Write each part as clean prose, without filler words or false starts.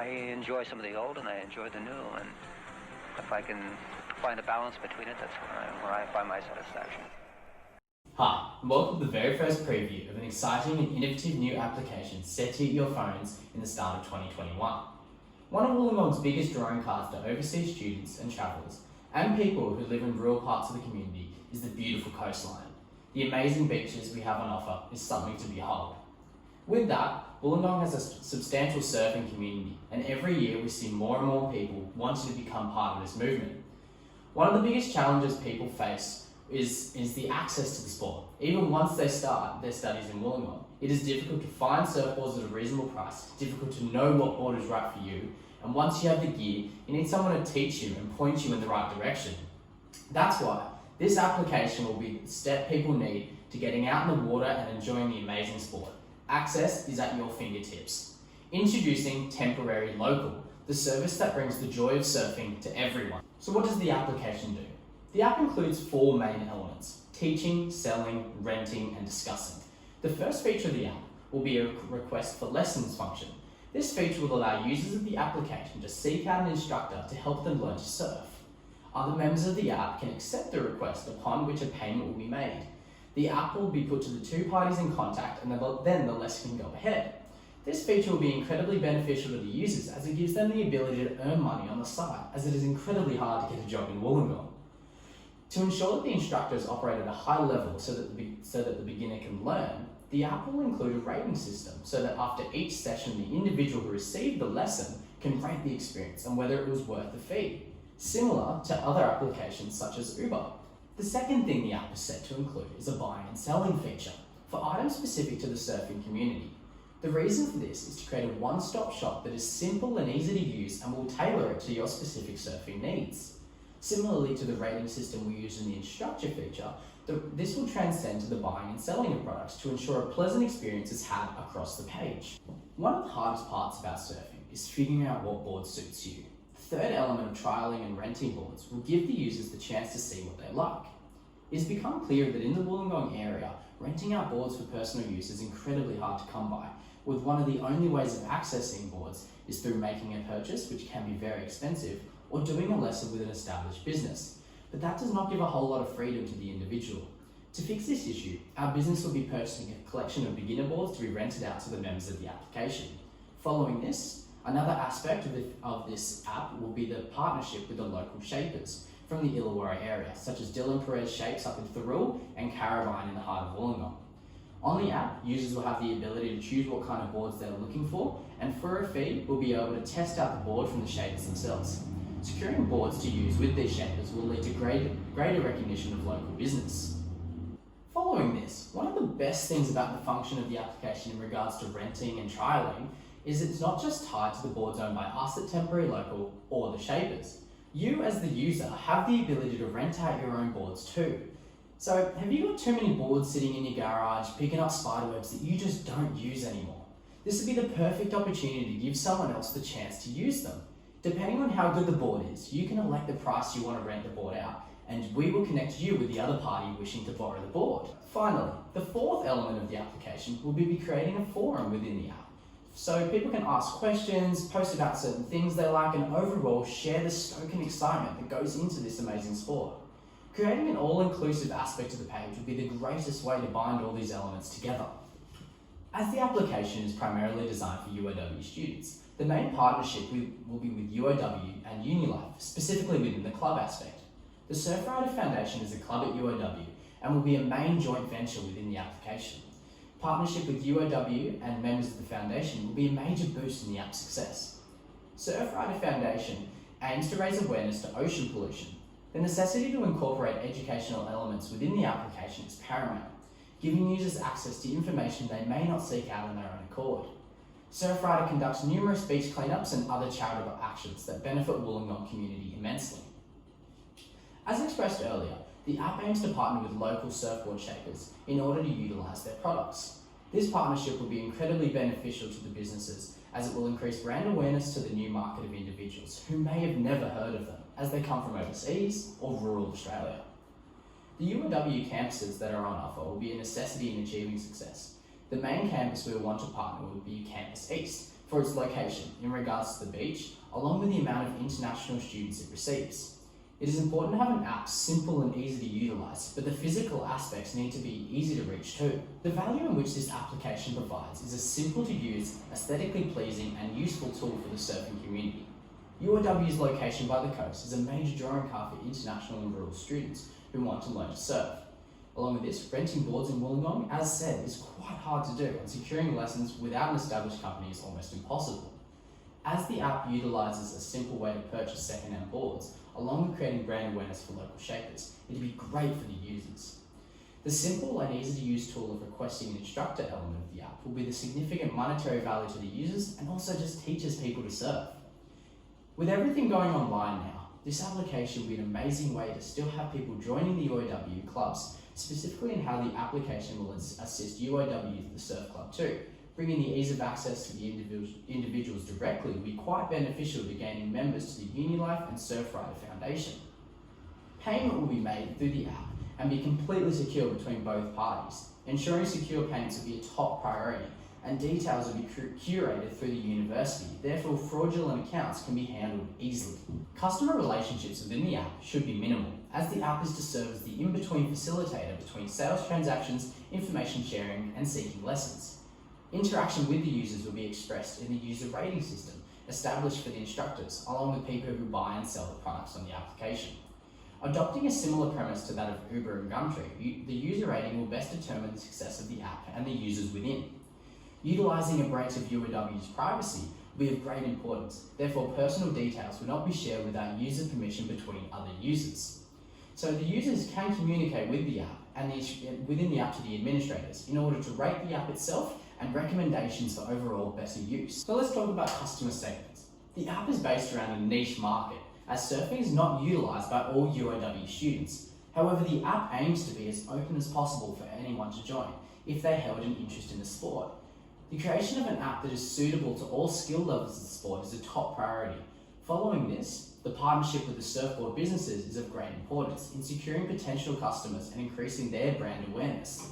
I enjoy some of the old and I enjoy the new, and if I can find a balance between it, that's where I find my satisfaction. Hi, and welcome to the very first preview of an exciting and innovative new application set to hit your phones in the start of 2021. One of Wollongong's biggest drawing cards to overseas students and travellers, and people who live in rural parts of the community, is the beautiful coastline. The amazing beaches we have on offer is something to behold. With that, Wollongong has a substantial surfing community, and every year we see more and more people wanting to become part of this movement. One of the biggest challenges people face is the access to the sport. Even once they start their studies in Wollongong, it is difficult to find surfboards at a reasonable price, difficult to know what board is right for you, and once you have the gear, you need someone to teach you and point you in the right direction. That's why this application will be the step people need to getting out in the water and enjoying the amazing sport. Access is at your fingertips. Introducing Temporary Local, the service that brings the joy of surfing to everyone. So what does the application do? The app includes 4 main elements: teaching, selling, renting, and discussing. The first feature of the app will be a request for lessons function. This feature will allow users of the application to seek out an instructor to help them learn to surf. Other members of the app can accept the request, upon which a payment will be made. The app will be put to the 2 parties in contact, and then the lesson can go ahead. This feature will be incredibly beneficial to the users, as it gives them the ability to earn money on the side, as it is incredibly hard to get a job in Wollongong. To ensure that the instructors operate at a high level so that the beginner can learn, the app will include a rating system so that after each session, the individual who received the lesson can rate the experience and whether it was worth the fee, similar to other applications such as Uber. The second thing the app is set to include is a buying and selling feature for items specific to the surfing community. The reason for this is to create a one-stop shop that is simple and easy to use and will tailor it to your specific surfing needs. Similarly to the rating system we use in the instructor feature, this will transcend to the buying and selling of products to ensure a pleasant experience is had across the page. One of the hardest parts about surfing is figuring out what board suits you. The third element of trialling and renting boards will give the users the chance to see what they like. It has become clear that in the Wollongong area, renting out boards for personal use is incredibly hard to come by, with one of the only ways of accessing boards is through making a purchase, which can be very expensive, or doing a lesson with an established business. But that does not give a whole lot of freedom to the individual. To fix this issue, our business will be purchasing a collection of beginner boards to be rented out to the members of the application. Following this, another aspect of this app will be the partnership with the local shapers from the Illawarra area, such as Dylan Perez Shapes up in Thurrool and Caravine in the heart of Wollongong. On the app, users will have the ability to choose what kind of boards they're looking for, and for a fee, we'll be able to test out the board from the shapers themselves. Securing boards to use with these shapers will lead to greater recognition of local business. Following this, one of the best things about the function of the application in regards to renting and trialling is it's not just tied to the boards owned by us at Temporary Local or the shapers. You as the user have the ability to rent out your own boards too. So have you got too many boards sitting in your garage picking up spiderwebs that you just don't use anymore? This would be the perfect opportunity to give someone else the chance to use them. Depending on how good the board is, you can elect the price you want to rent the board out, and we will connect you with the other party wishing to borrow the board. Finally, the fourth element of the application will be creating a forum within the app. So people can ask questions, post about certain things they like, and overall share the stoke and excitement that goes into this amazing sport. Creating an all-inclusive aspect of the page would be the greatest way to bind all these elements together. As the application is primarily designed for UOW students, the main partnership will be with UOW and Unilife, specifically within the club aspect. The Surfrider Foundation is a club at UOW and will be a main joint venture within the application. Partnership with UOW and members of the foundation will be a major boost in the app's success. Surfrider Foundation aims to raise awareness to ocean pollution. The necessity to incorporate educational elements within the application is paramount, giving users access to information they may not seek out on their own accord. Surfrider conducts numerous beach cleanups and other charitable actions that benefit Wollongong community immensely. As expressed earlier, the app aims to partner with local surfboard shapers in order to utilise their products. This partnership will be incredibly beneficial to the businesses, as it will increase brand awareness to the new market of individuals who may have never heard of them, as they come from overseas or rural Australia. The UOW campuses that are on offer will be a necessity in achieving success. The main campus we will want to partner with will be Campus East, for its location in regards to the beach, along with the amount of international students it receives. It is important to have an app simple and easy to utilise, but the physical aspects need to be easy to reach too. The value in which this application provides is a simple to use, aesthetically pleasing and useful tool for the surfing community. UOW's location by the coast is a major drawing card for international and rural students who want to learn to surf. Along with this, renting boards in Wollongong, as said, is quite hard to do, and securing lessons without an established company is almost impossible. As the app utilises a simple way to purchase second-hand boards, along with creating brand awareness for local shapers, it'd be great for the users. The simple and easy to use tool of requesting an instructor element of the app will be the significant monetary value to the users and also just teaches people to surf. With everything going online now, this application will be an amazing way to still have people joining the UOW clubs, specifically in how the application will assist UOW, the surf club too. Bringing the ease of access to the individuals directly will be quite beneficial to gaining members to the UniLife and Surfrider Foundation. Payment will be made through the app and be completely secure between both parties. Ensuring secure payments will be a top priority, and details will be curated through the university. Therefore, fraudulent accounts can be handled easily. Customer relationships within the app should be minimal, as the app is to serve as the in-between facilitator between sales transactions, information sharing, and seeking lessons. Interaction with the users will be expressed in the user rating system established for the instructors, along with people who buy and sell the products on the application. Adopting a similar premise to that of Uber and Gumtree, the user rating will best determine the success of the app and the users within. Utilising a breach of UOW's privacy will be of great importance. Therefore, personal details will not be shared without user permission between other users. So the users can communicate with the app and within the app to the administrators in order to rate the app itself and recommendations for overall better use. So let's talk about customer segments. The app is based around a niche market, as surfing is not utilised by all UOW students. However, the app aims to be as open as possible for anyone to join, if they held an interest in the sport. The creation of an app that is suitable to all skill levels of the sport is a top priority. Following this, the partnership with the surfboard businesses is of great importance in securing potential customers and increasing their brand awareness.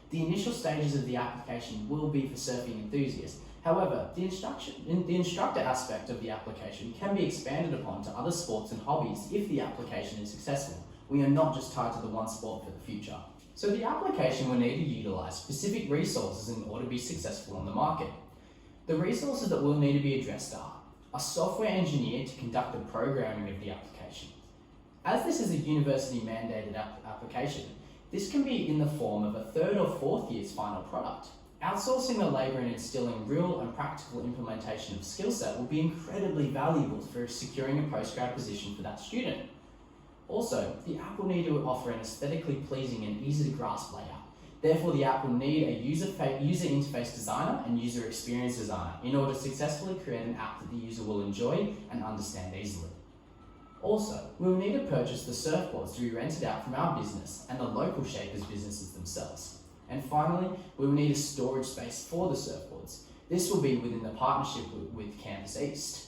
The initial stages of the application will be for surfing enthusiasts. However, the instructor aspect of the application can be expanded upon to other sports and hobbies if the application is successful. We are not just tied to the one sport for the future. So the application will need to utilise specific resources in order to be successful on the market. The resources that will need to be addressed are a software engineer to conduct the programming of the application. As this is a university mandated application, this can be in the form of a third or fourth year's final product. Outsourcing the labour and instilling real and practical implementation of skill set will be incredibly valuable for securing a postgrad position for that student. Also, the app will need to offer an aesthetically pleasing and easy to grasp layout. Therefore, the app will need a user interface designer and user experience designer in order to successfully create an app that the user will enjoy and understand easily. Also, we will need to purchase the surfboards to be rented out from our business and the local shapers' businesses themselves. And finally, we will need a storage space for the surfboards. This will be within the partnership with Campus East.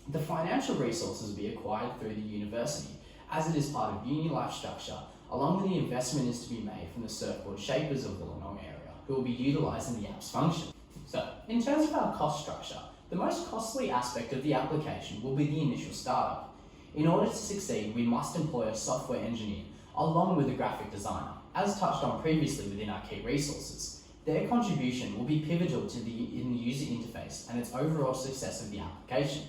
The financial resources will be acquired through the university, as it is part of UniLife structure, along with the investment is to be made from the surfboard shapers of the Wollongong area, who will be utilising the app's function. So, in terms of our cost structure, the most costly aspect of the application will be the initial startup. In order to succeed, we must employ a software engineer, along with a graphic designer, as touched on previously within our key resources. Their contribution will be pivotal in the user interface and its overall success of the application.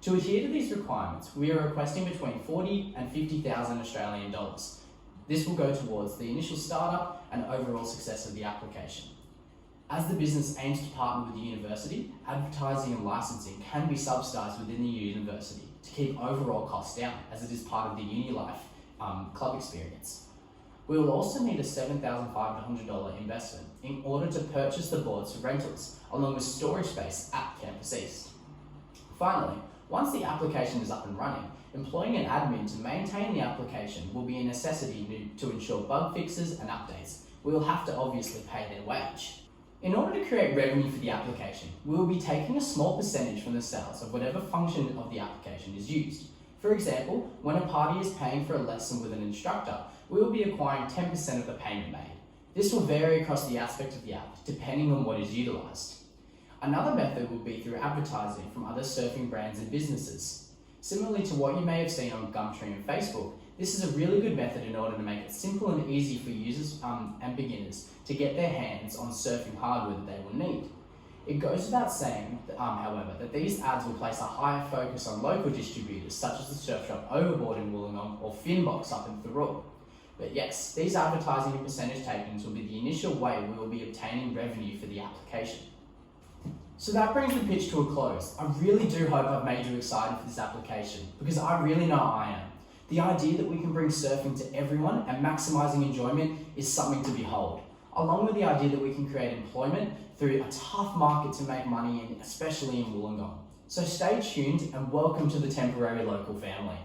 To adhere to these requirements, we are requesting between 40 and 50,000 Australian dollars. This will go towards the initial startup and overall success of the application. As the business aims to partner with the university, advertising and licensing can be subsidised within the university to keep overall costs down, as it is part of the UniLife club experience. We will also need a $7,500 investment in order to purchase the boards for rentals, along with storage space at Campus East. Finally, once the application is up and running, employing an admin to maintain the application will be a necessity to ensure bug fixes and updates. We will have to obviously pay their wage. In order to create revenue for the application, we will be taking a small percentage from the sales of whatever function of the application is used. For example, when a party is paying for a lesson with an instructor, we will be acquiring 10% of the payment made. This will vary across the aspect of the app, depending on what is utilised. Another method would be through advertising from other surfing brands and businesses. Similarly to what you may have seen on Gumtree and Facebook, this is a really good method in order to make it simple and easy for users and beginners to get their hands on surfing hardware that they will need. It goes without saying, however, that these ads will place a higher focus on local distributors such as the Surf Shop Overboard in Wollongong or Finbox up in Thurrock. But yes, these advertising and percentage takings will be the initial way we will be obtaining revenue for the application. So that brings the pitch to a close. I really do hope I've made you excited for this application, because I really know I am. The idea that we can bring surfing to everyone and maximising enjoyment is something to behold, along with the idea that we can create employment through a tough market to make money in, especially in Wollongong. So stay tuned and welcome to the temporary local family.